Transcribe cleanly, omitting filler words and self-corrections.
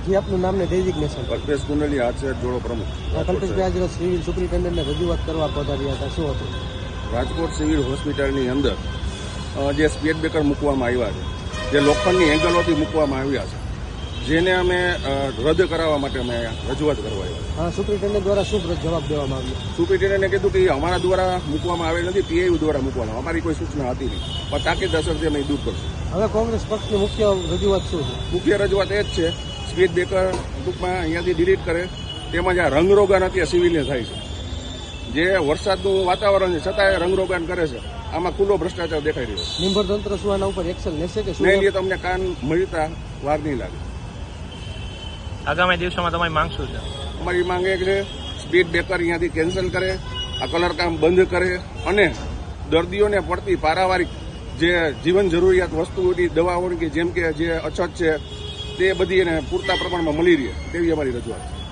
જી આપનું નામ ને ડેઝિગ્નેશન? કલ્પેશ કુંડલી આચાર્ય જોડો પ્રમુખ. કલ્પેશભાઈ આજે સિવિલ સુપ્રિન્ટેન્ડન્ટને રજૂઆત કરવા પધાર્યા હતા, શું હતું? રાજકોટ સિવિલ હોસ્પિટલની અંદર જે સ્પીડ બ્રેકર મૂકવામાં આવ્યા છે, જે લોખંડની એંગલોથી મૂકવામાં આવ્યા છે, જેને અમે રદ કરાવવા માટે અમે રજૂઆત કરવા આવ્યા. સુપ્રિન્ટેન્ડન્ટ દ્વારા શું જવાબ દેવામાં આવ્યો? સુપ્રિન્ટેન્ડન્ટે કીધું કે અમારા દ્વારા મૂકવામાં આવેલ નથી, પીઆઈ દ્વારા મૂકવામાં, અમારી કોઈ સૂચના હતી નહીં, પણ તાકીદ અસરથી અમે દૂર કરશું. હવે કોંગ્રેસ પક્ષની મુખ્ય રજૂઆત શું છે? મુખ્ય રજૂઆત એ જ છે, સ્પીડ બ્રેકર ટૂંકમાં અહીંયાથી ડિલીટ કરે, તેમજ આ રંગરોગાન અત્યારે સિવિલને થાય છે, જે વરસાદનું વાતાવરણ છે છતાંય રંગરોગાન કરે છે, આમાં ખુલ્લો ભ્રષ્ટાચાર દેખાઈ રહ્યો છે. નિંભર તંત્ર શું આના ઉપર એક્શન લેશે કે શું? નહીં લે તો અમને કાન મળતા વાર નહીં લાગે. આગામી દિવસોમાં તમારી માંગ શું છે? અમારી માંગ એ છે, સ્પીડ બ્રેકર અહીંયાથી કેન્સલ કરે, આ કલર કામ બંધ કરે અને દર્દીઓને પડતી પારાવારિક જે જીવન જરૂરિયાત વસ્તુઓની દવાઓની કે જેમ કે જે અછત છે તે બધી એને પૂરતા પ્રમાણમાં મળી રહે તેવી અમારી રજૂઆત છે.